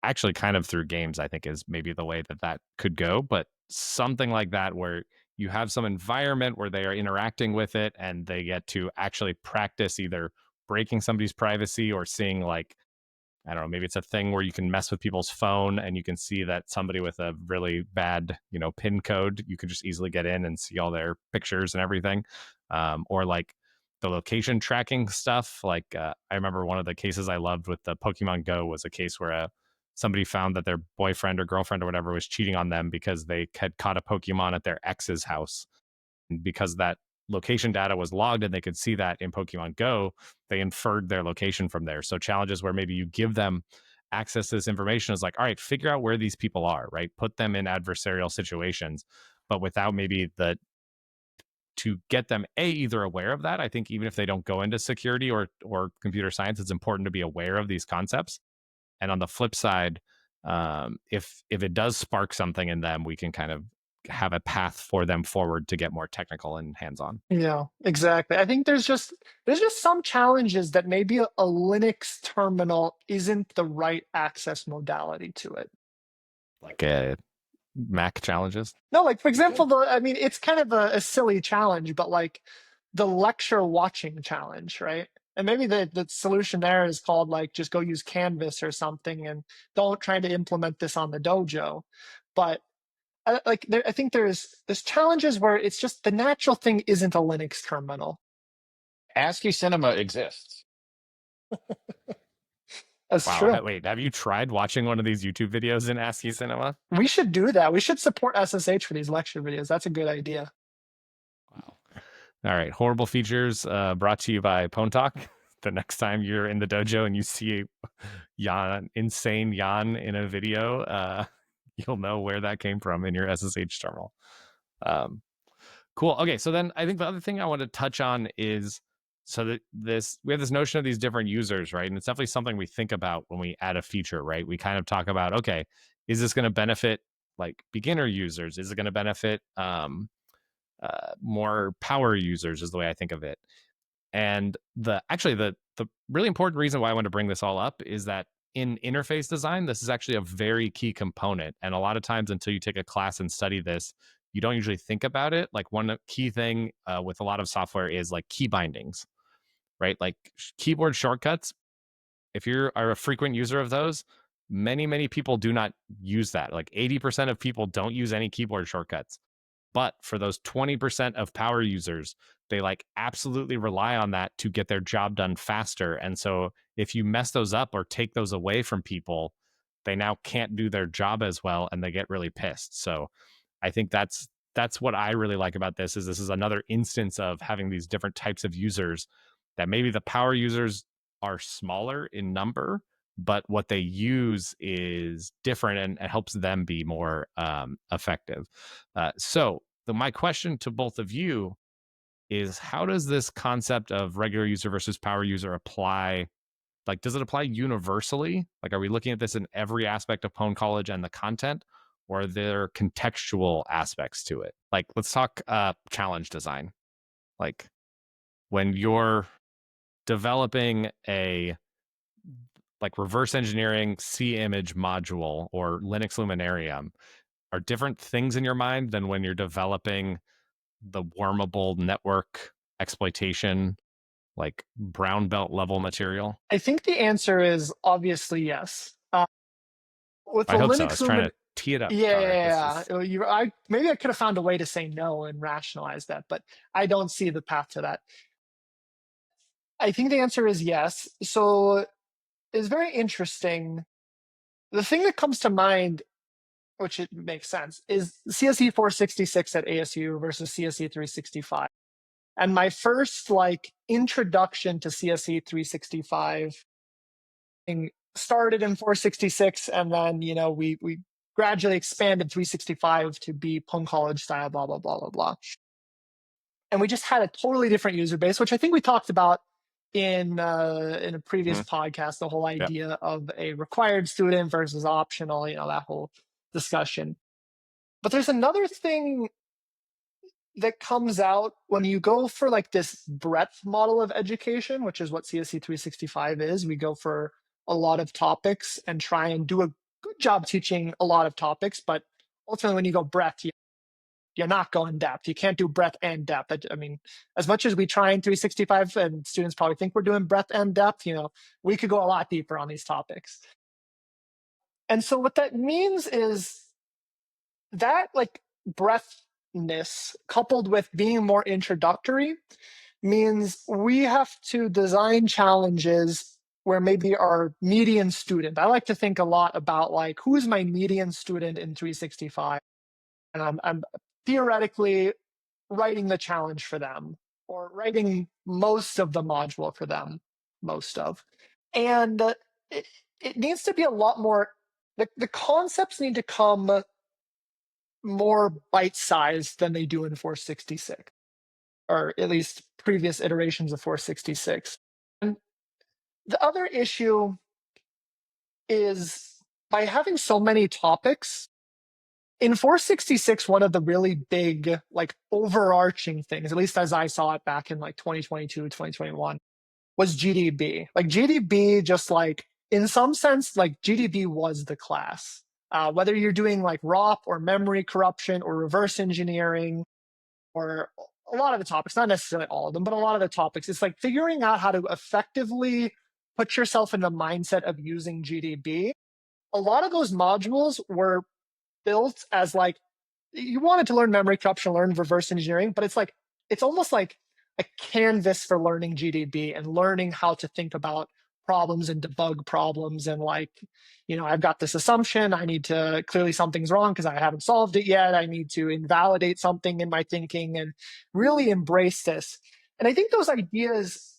actually kind of through games, I think is maybe the way that could go, but something like that where you have some environment where they are interacting with it and they get to actually practice either breaking somebody's privacy or seeing like, I don't know, maybe it's a thing where you can mess with people's phone and you can see that somebody with a really bad, PIN code, you could just easily get in and see all their pictures and everything. Or like the location tracking stuff. Like I remember one of the cases I loved with the Pokemon Go was a case where somebody found that their boyfriend or girlfriend or whatever was cheating on them because they had caught a Pokemon at their ex's house. And because that location data was logged and they could see that in Pokemon Go, they inferred their location from there. So challenges where maybe you give them access to this information is like, all right, figure out where these people are, right? Put them in adversarial situations, but without maybe to get them either aware of that. I think even if they don't go into security or computer science, it's important to be aware of these concepts. And on the flip side, if it does spark something in them, we can kind of have a path for them forward to get more technical and hands-on. Yeah, exactly. I think there's just some challenges that maybe a Linux terminal isn't the right access modality to it. Like Mac challenges. No, like for example, it's kind of a silly challenge, but like the lecture watching challenge, right? And maybe the solution there is called like just go use Canvas or something, and don't try to implement this on the dojo. But I think there's challenges where it's just the natural thing isn't a Linux terminal. ASCII Cinema exists. That's Wow. true. Wait, have you tried watching one of these YouTube videos in ASCII Cinema? We should do that. We should support SSH for these lecture videos. That's a good idea. Wow. All right. Horrible features brought to you by pwn.talk. The next time you're in the dojo and you see insane Jan in a video, you'll know where that came from in your SSH terminal. Cool. Okay. So then I think the other thing I want to touch on is, so that we have this notion of these different users, right? And it's definitely something we think about when we add a feature, right? We kind of talk about, okay, is this going to benefit like beginner users? Is it going to benefit more power users is the way I think of it. And the really important reason why I want to bring this all up is that in interface design, this is actually a very key component. And a lot of times until you take a class and study this, you don't usually think about it. Like one key thing with a lot of software is like key bindings, right? Like keyboard shortcuts. If you are a frequent user of those, many people do not use that. Like 80% of people don't use any keyboard shortcuts. But for those 20% of power users, they like absolutely rely on that to get their job done faster. And so if you mess those up or take those away from people, they now can't do their job as well and they get really pissed. So I think that's what I really like about this is another instance of having these different types of users that maybe the power users are smaller in number, but what they use is different and helps them be more effective. So my question to both of you is how does this concept of regular user versus power user apply? Like, does it apply universally? Like, are we looking at this in every aspect of pwn.college and the content, or are there contextual aspects to it? Like, let's talk challenge design. Like, when you're developing a like reverse engineering C image module or Linux Luminarium, are different things in your mind than when you're developing the wormable network exploitation, like brown belt level material? I think the answer is obviously yes. With I the hope so. I Linux was trying Lumen, to tee it up, yeah, Connor. yeah, This yeah. is Maybe I could have found a way to say no and rationalize that, but I don't see the path to that. I think the answer is yes. So it's very interesting. The thing that comes to mind, which it makes sense, is CSE 466 at ASU versus CSE 365. And my first like introduction to CSE 365 started in 466, and then we gradually expanded 365 to be pwn.college style, blah blah blah blah blah. And we just had a totally different user base, which I think we talked about in a previous podcast. The whole yeah. idea of a required student versus optional, that whole discussion. But there's another thing that comes out when you go for like this breadth model of education, which is what CSE 365 is. We go for a lot of topics and try and do a good job teaching a lot of topics, but ultimately when you go breadth, you're not going depth. You can't do breadth and depth. I mean, as much as we try in 365 and students probably think we're doing breadth and depth, we could go a lot deeper on these topics. And so what that means is that like breadthness coupled with being more introductory means we have to design challenges where maybe our median student, I like to think a lot about like, who is my median student in 365? And I'm theoretically writing the challenge for them or writing most of the module for them, most of. And it needs to be a lot more, the concepts need to come more bite-sized than they do in 466, or at least previous iterations of 466. And the other issue is by having so many topics, in 466, one of the really big, like overarching things, at least as I saw it back in like 2022, 2021, was GDB. Like GDB, just like in some sense, like GDB was the class. Whether you're doing like ROP or memory corruption or reverse engineering or a lot of the topics, not necessarily all of them, but a lot of the topics, it's like figuring out how to effectively put yourself in the mindset of using GDB. A lot of those modules were built as like, you wanted to learn memory corruption, learn reverse engineering, but it's almost like a canvas for learning GDB and learning how to think about problems and debug problems. And like, I've got this assumption, I need to, clearly something's wrong because I haven't solved it yet. I need to invalidate something in my thinking and really embrace this. And I think those ideas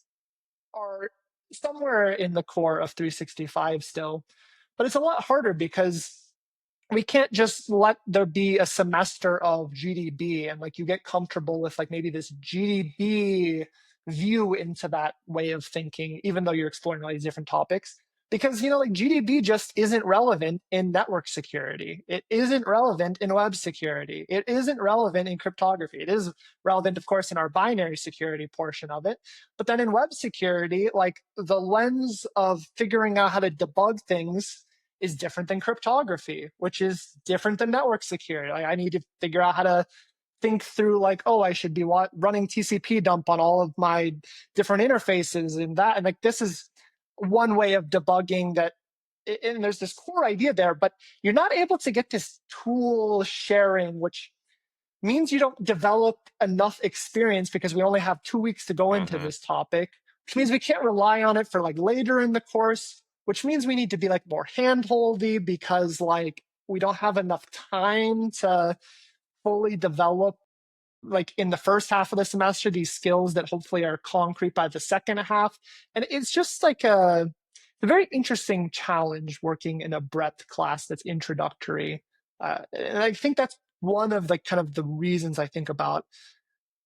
are somewhere in the core of 365 still, but it's a lot harder because we can't just let there be a semester of GDB and like you get comfortable with like maybe this GDB view into that way of thinking, even though you're exploring all these different topics. Because, like GDB just isn't relevant in network security. It isn't relevant in web security. It isn't relevant in cryptography. It is relevant, of course, in our binary security portion of it. But then in web security, like the lens of figuring out how to debug things is different than cryptography, which is different than network security. Like I need to figure out how to think through like, oh, I should be running TCP dump on all of my different interfaces and that. And like, this is one way of debugging that. And there's this core idea there, but you're not able to get this tool sharing, which means you don't develop enough experience because we only have 2 weeks to go into this topic, which means we can't rely on it for like later in the course, which means we need to be like more handholdy because like we don't have enough time to fully develop like in the first half of the semester these skills that hopefully are concrete by the second half. And it's just like a very interesting challenge working in a breadth class that's introductory. And I think that's one of the kind of the reasons I think about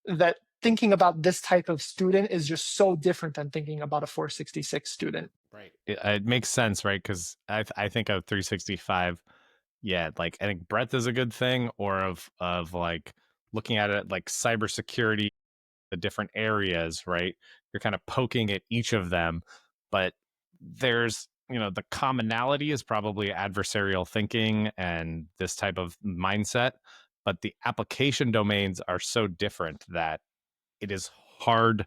that. Thinking about this type of student is just so different than thinking about a 466 student. Right. It makes sense, right? Because I think of 365. Yeah, like I think breadth is a good thing, or of like looking at it like cybersecurity, the different areas, right? You're kind of poking at each of them, but there's, the commonality is probably adversarial thinking and this type of mindset, but the application domains are so different that it is hard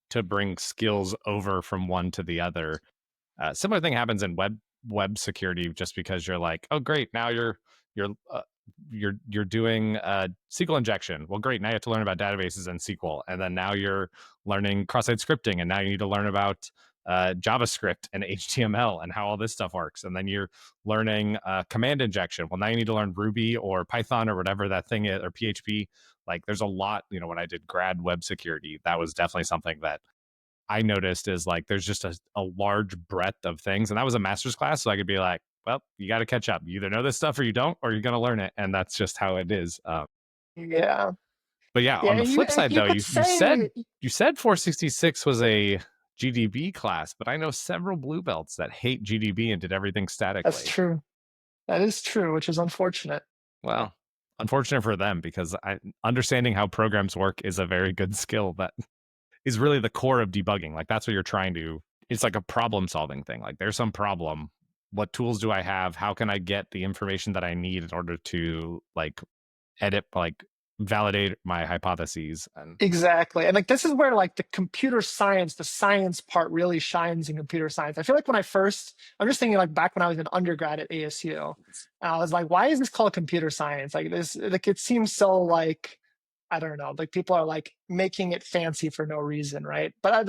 to bring skills over from one to the other. Similar thing happens in web security, just because you're like, oh great, now you're uh, you're doing SQL injection. Well, great, now you have to learn about databases and SQL, and then now you're learning cross-site scripting, and now you need to learn about JavaScript and HTML and how all this stuff works, and then you're learning command injection. Well, now you need to learn Ruby or Python or whatever that thing is, or PHP. Like, there's a lot. When I did grad web security, that was definitely something that I noticed is like there's just a large breadth of things. And that was a master's class. So I could be like, well, you got to catch up. You either know this stuff or you don't, or you're going to learn it. And that's just how it is. Yeah. But yeah, Yeah. on the And you, flip side, you though, could you said say you said 466 was a GDB class, but I know several blue belts that hate GDB and did everything that's statically. true. That is true, which is unfortunate. Well, unfortunate for them, because understanding how programs work is a very good skill that is really the core of debugging. Like that's what you're trying to, it's like a problem solving thing. Like there's some problem. What tools do I have? How can I get the information that I need in order to like edit, like validate my hypotheses? And Exactly. And like this is where like the computer science, the science part really shines in computer science. I feel like I'm just thinking like back when I was an undergrad at ASU, and I was like, why is this called computer science? Like this, like it seems so like, I don't know, like people are like making it fancy for no reason, right? But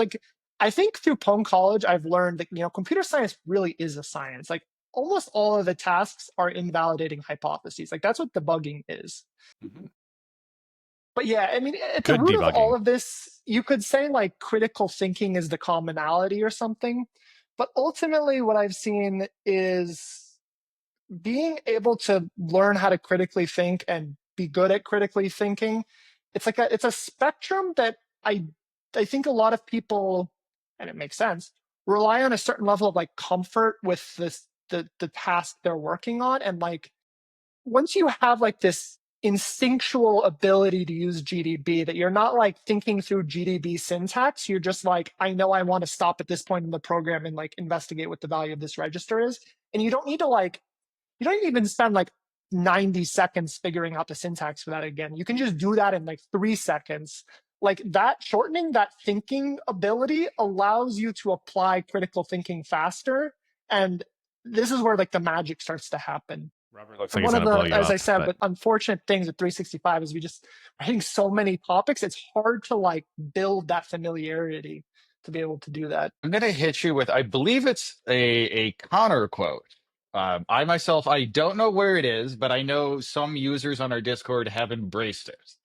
I think through pwn.college, I've learned that, computer science really is a science. Like almost all of the tasks are invalidating hypotheses. Like that's what debugging is. But yeah, I mean, at the good root of all debugging. of this, you could say like critical thinking is the commonality or something. But ultimately, what I've seen is being able to learn how to critically think and be good at critically thinking. It's a spectrum that I think a lot of people, and it makes sense, rely on a certain level of like comfort with the task they're working on, and like once you have like this instinctual ability to use GDB, that you're not like thinking through GDB syntax, you're just like, I know I want to stop at this point in the program and like investigate what the value of this register is. And you don't need to like, you don't even spend like 90 seconds figuring out the syntax for that again. You can just do that in like 3 seconds. Like that shortening that thinking ability allows you to apply critical thinking faster. And this is where like the magic starts to happen. Rubber looks And like he's one of going to blow the, you as I up, said, but but unfortunate things with 365 is we're hitting so many topics. It's hard to like build that familiarity to be able to do that. I'm going to hit you with, I believe it's a Connor quote. I myself, I don't know where it is, but I know some users on our Discord have embraced it.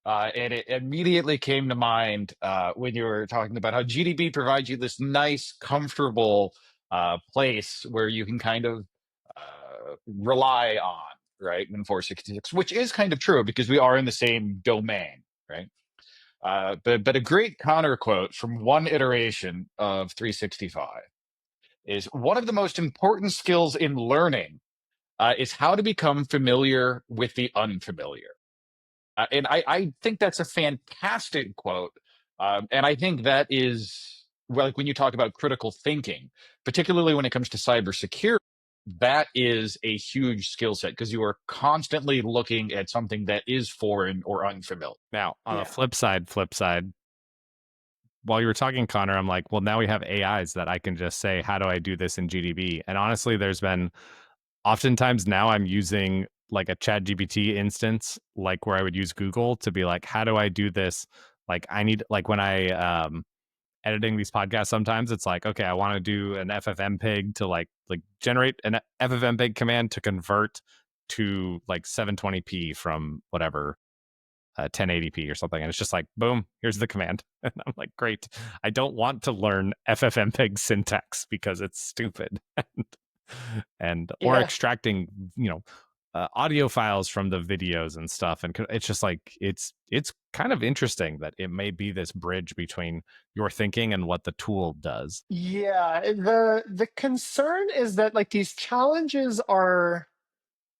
And it immediately came to mind when you were talking about how GDB provides you this nice, comfortable place where you can kind of rely on, right, in 466, which is kind of true because we are in the same domain, right? But a great Connor quote from one iteration of 365 is one of the most important skills in learning is how to become familiar with the unfamiliar. And I think that's a fantastic quote. And I think that is, well, like when you talk about critical thinking, particularly when it comes to cybersecurity, that is a huge skill set because you are constantly looking at something that is foreign or unfamiliar. Now, on the Yeah. flip side, while you were talking, Connor, I'm like, well, now we have AIs that I can just say, how do I do this in GDB? And honestly, there's been oftentimes now I'm using like a chat GPT instance, like where I would use Google to be like, how do I do this? Like I need, like when editing these podcasts, sometimes it's like, okay, I want to do an FFmpeg to like generate an FFmpeg command to convert to like 720p from whatever 1080p or something, and it's just like, boom, here's the command. And I'm like, great. I don't want to learn FFmpeg syntax because it's stupid. And or Yeah. extracting, audio files from the videos and stuff, and it's just like it's kind of interesting that it may be this bridge between your thinking and what the tool does. Yeah. The concern is that like these challenges are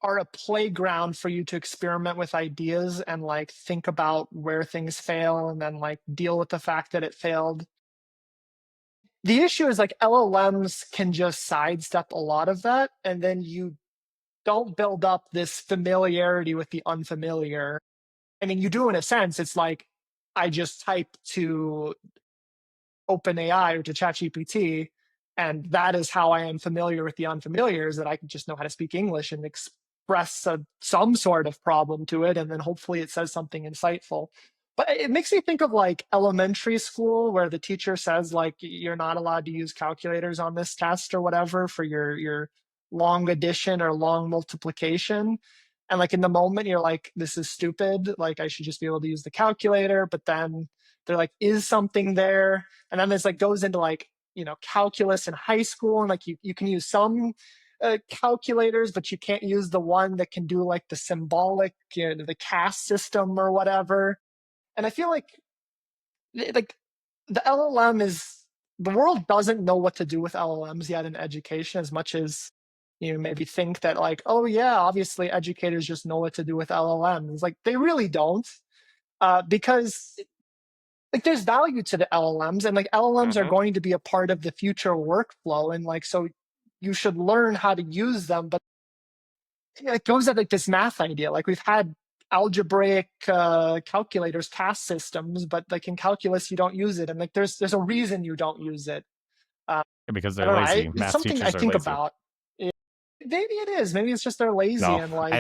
a playground for you to experiment with ideas and like think about where things fail and then like deal with the fact that it failed. The issue is like LLMs can just sidestep a lot of that, and then you don't build up this familiarity with the unfamiliar. I mean, you do in a sense. It's like I just type to OpenAI or to ChatGPT, and that is how I am familiar with the unfamiliar, is that I can just know how to speak English and express some sort of problem to it, and then hopefully it says something insightful. But it makes me think of like elementary school, where the teacher says like you're not allowed to use calculators on this test or whatever for your long addition or long multiplication. And like in the moment you're like, this is stupid, like I should just be able to use the calculator. But then they're like, is something there? And then this like goes into like, calculus in high school, and like you can use some calculators, but you can't use the one that can do like the symbolic, the caste system or whatever. And I feel like the LLM is, the world doesn't know what to do with LLMs yet in education, as much as you maybe think that like, oh yeah, obviously educators just know what to do with LLMs. Like they really don't, because like there's value to the LLMs, and like LLMs are Mm-hmm. going to be a part of the future workflow, and like so you should learn how to use them. But it goes at like this math idea. Like we've had algebraic calculators, caste systems, but like in calculus you don't use it, and like there's a reason you don't use it. Uh, Because I they're don't know. lazy. It's Math something I teachers are think lazy. about. Maybe it is. Maybe it's just they're lazy No, and I like,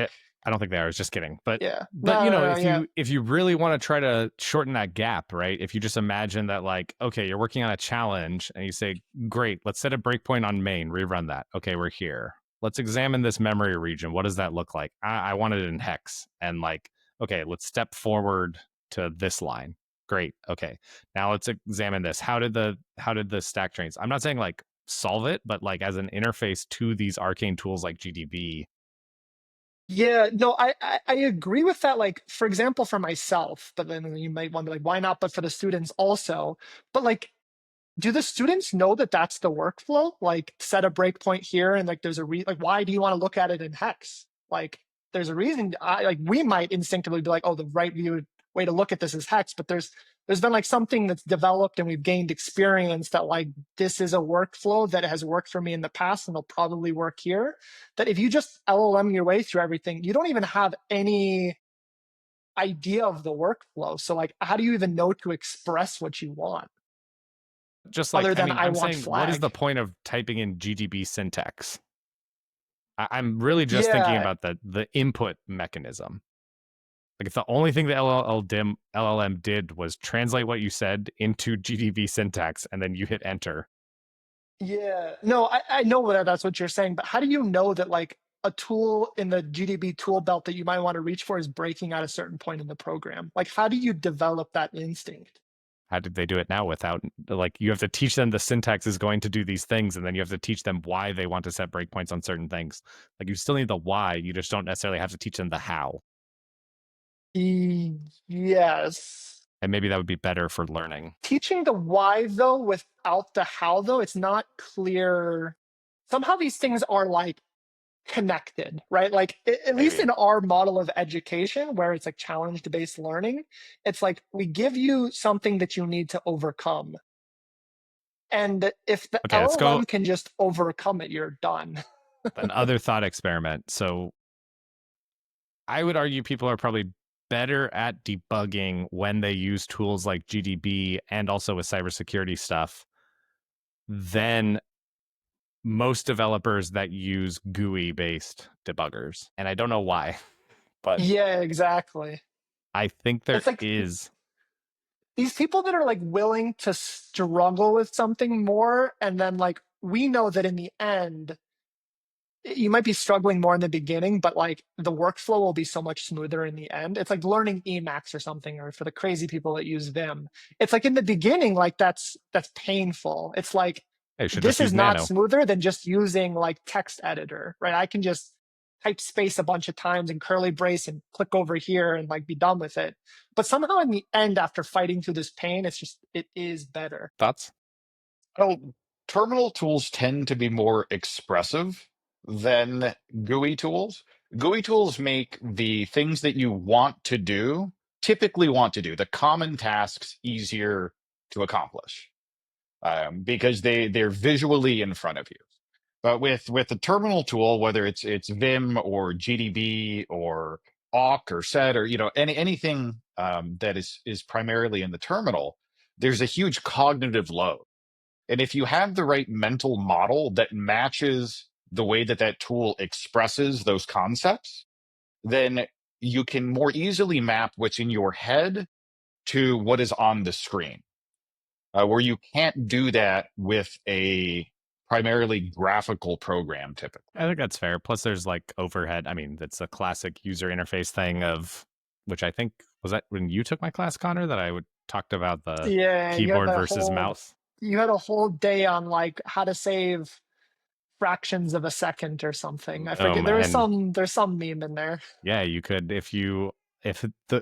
I don't think they are. I was just kidding. But yeah, but no, no, no, if yeah, you really want to try to shorten that gap, right? If you just imagine that, like, okay, you're working on a challenge and you say, great, let's set a breakpoint on main, rerun that. Okay, we're here. Let's examine this memory region. What does that look like? I want it in hex. And like, okay, let's step forward to this line. Great. Okay. Now let's examine this. How did the stack trains? I'm not saying like solve it, but like as an interface to these arcane tools like GDB. yeah. No, I agree with that. Like for example, for myself, but then you might wonder like, why not? But for the students also. But like, do the students know that that's the workflow? Like set a breakpoint here, and like there's a like why do you want to look at it in hex? Like there's a reason. Like we might instinctively be like, oh, the right way to look at this is hex, but there's been like something that's developed and we've gained experience that like this is a workflow that has worked for me in the past and will probably work here. That if you just LLM your way through everything, you don't even have any idea of the workflow. So like how do you even know to express what you want Just like, other I than mean, I I'm want saying, what is the flag? point of typing in GDB syntax? I'm really just thinking Yeah, about the input mechanism. Like, if the only thing the LLM did was translate what you said into GDB syntax, and then you hit enter. yeah. No, I know that that's what you're saying, but how do you know that like a tool in the GDB tool belt that you might want to reach for is breaking at a certain point in the program? Like, how do you develop that instinct? How did they do it now without, like, you have to teach them the syntax is going to do these things, and then you have to teach them why they want to set breakpoints on certain things. Like, you still need the why, you just don't necessarily have to teach them the how. Yes. And maybe that would be better for learning. Teaching the why though without the how though, it's not clear. Somehow these things are like connected, right? Like at least Maybe. in our model of education where it's like challenge-based learning, it's like we give you something that you need to overcome. And if the Okay, let's go. LLM can just overcome it, you're done. another thought experiment. So I would argue people are probably better at debugging when they use tools like GDB and also with cybersecurity stuff than most developers that use GUI based debuggers. And I don't know why, but Yeah, exactly. I think there It's like is. these people that are like willing to struggle with something more, and then like we know that in the end you might be struggling more in the beginning, but like the workflow will be so much smoother in the end. It's like learning Emacs or something, or for the crazy people that use Vim. It's like in the beginning, like that's painful. It's like I should just this is use not Nano. smoother than just using like text editor, right? I can just type space a bunch of times and curly brace and click over here and like be done with it. But somehow in the end, after fighting through this pain, it is better. Thoughts? Well, terminal tools tend to be more expressive than GUI tools. GUI tools make the things that you want to do, typically want to do, the common tasks easier to accomplish because they're visually in front of you. But with the terminal tool, whether it's Vim or GDB or awk or set or anything that is primarily in the terminal, there's a huge cognitive load. And if you have the right mental model that matches the way that that tool expresses those concepts, then you can more easily map what's in your head to what is on the screen, where you can't do that with a primarily graphical program typically. I think that's fair. Plus, there's like overhead. I mean, it's a classic user interface thing of which I think was that when you took my class, Connor, that I would talked about the Yeah, keyboard versus mouse. you had a whole day on like how to save fractions of a second or something. I forget. And There's some meme in there. yeah, you could if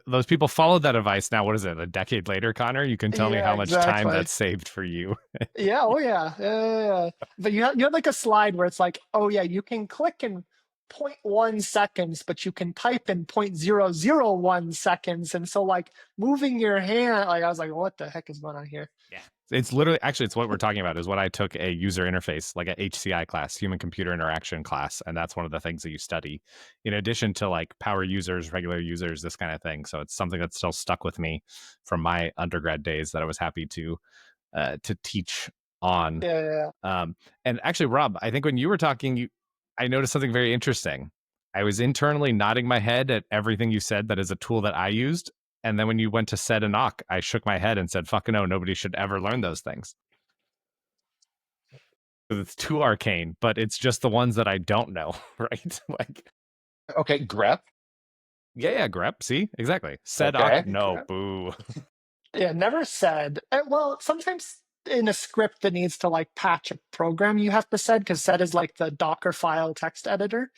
those people followed that advice. Now, what is it? A decade later, Connor, you can tell me Yeah, how much time exactly. that's saved for you. Yeah, oh yeah. Yeah. But you had like a slide where it's like, oh yeah, you can click in 0.1 seconds, but you can type in 0.001 seconds. And so like moving your hand, like I was like, what the heck is going on here? Yeah. It's literally actually it's what we're talking about is what I took a user interface, like a HCI class, human computer interaction class, and that's one of the things that you study in addition to like power users, regular users, this kind of thing. So it's something that's still stuck with me from my undergrad days that I was happy to teach on. Yeah, yeah, And actually, Rob, I think when you were talking, I noticed something very interesting. I was internally nodding my head at everything you said that is a tool that I used. And then when you went to set and knock, I shook my head and said, fucking no, nobody should ever learn those things. It's too arcane, but it's just the ones that I don't know, right? Like, Okay, grep. yeah, grep. See, exactly. Okay. Sedoc, no, boo. yeah. Never said. Well, sometimes in a script that needs to like patch a program, you have to sed because sed is like the Docker file text editor.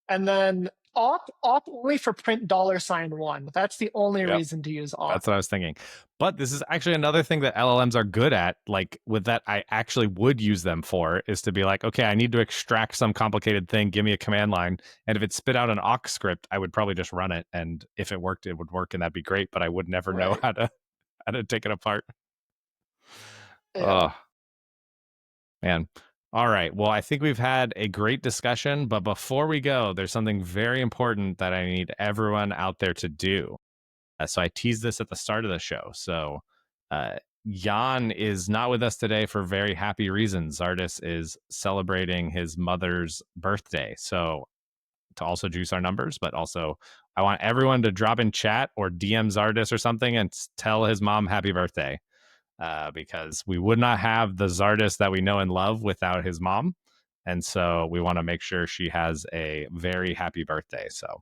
And then awk only for print $1. That's the only Yep. reason to use awk. That's what I was thinking. But this is actually another thing that LLMs are good at. Like with that, I actually would use them for is to be like, okay, I need to extract some complicated thing. Give me a command line. And if it spit out an awk script, I would probably just run it. And if it worked, it would work and that'd be great. But I would never know Right. how to take it apart. Yeah. Oh, man. All right. Well, I think we've had a great discussion. But before we go, there's something very important that I need everyone out there to do. So I teased this at the start of the show. So Jan is not with us today for very happy reasons. Zardis is celebrating his mother's birthday. So to also juice our numbers, but also I want everyone to drop in chat or DM Zardis or something and tell his mom happy birthday. Because we would not have the Zardis that we know and love without his mom. And so we want to make sure she has a very happy birthday. So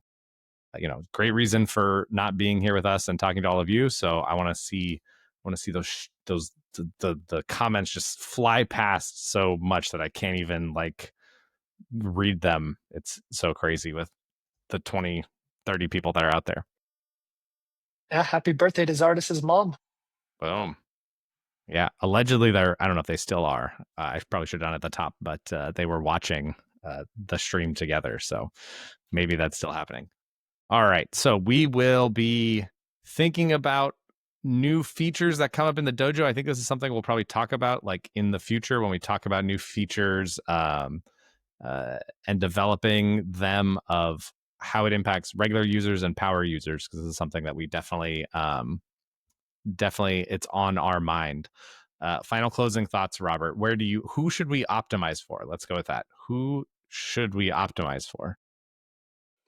great reason for not being here with us and talking to all of you. So I want to see the comments just fly past so much that I can't even like read them. It's so crazy with the 20, 30 people that are out there. Yeah. Happy birthday to Zardis's mom. Boom. Yeah. Allegedly I don't know if they still are. I probably should have done it at the top, but they were watching the stream together. So maybe that's still happening. All right. So we will be thinking about new features that come up in the dojo. I think this is something we'll probably talk about like in the future when we talk about new features. and developing them of how it impacts regular users and power users, because this is something that we definitely it's on our mind. Final closing thoughts, Robert. Who should we optimize for? Let's go with that. Who should we optimize for?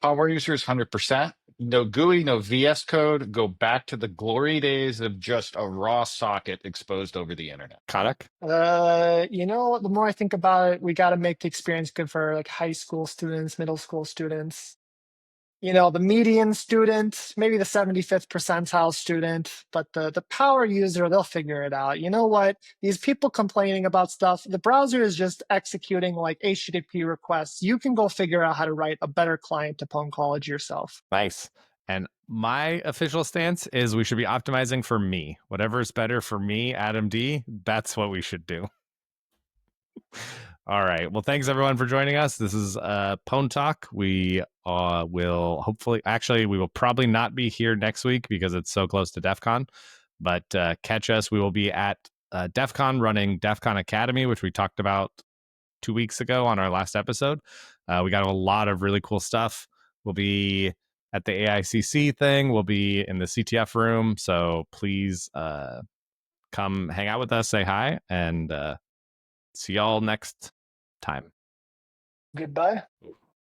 Power users, 100%. No GUI, no VS Code. Go back to the glory days of just a raw socket exposed over the internet. Kanak? The more I think about it, we got to make the experience good for like high school students, middle school students. The median student, maybe the 75th percentile student, but the power user, they'll figure it out. You know what? These people complaining about stuff, the browser is just executing like HTTP requests. You can go figure out how to write a better client to pwn.college yourself. Nice. And my official stance is we should be optimizing for me. Whatever is better for me, Adam D, that's what we should do. All right. Well, thanks everyone for joining us. This is pwn.talk. We will hopefully, actually, we will probably not be here next week because it's so close to DEF CON. But catch us. We will be at DEF CON running DEF CON Academy, which we talked about 2 weeks ago on our last episode. We got a lot of really cool stuff. We'll be at the AICC thing. We'll be in the CTF room. So please come hang out with us, say hi, and see y'all next time. Goodbye.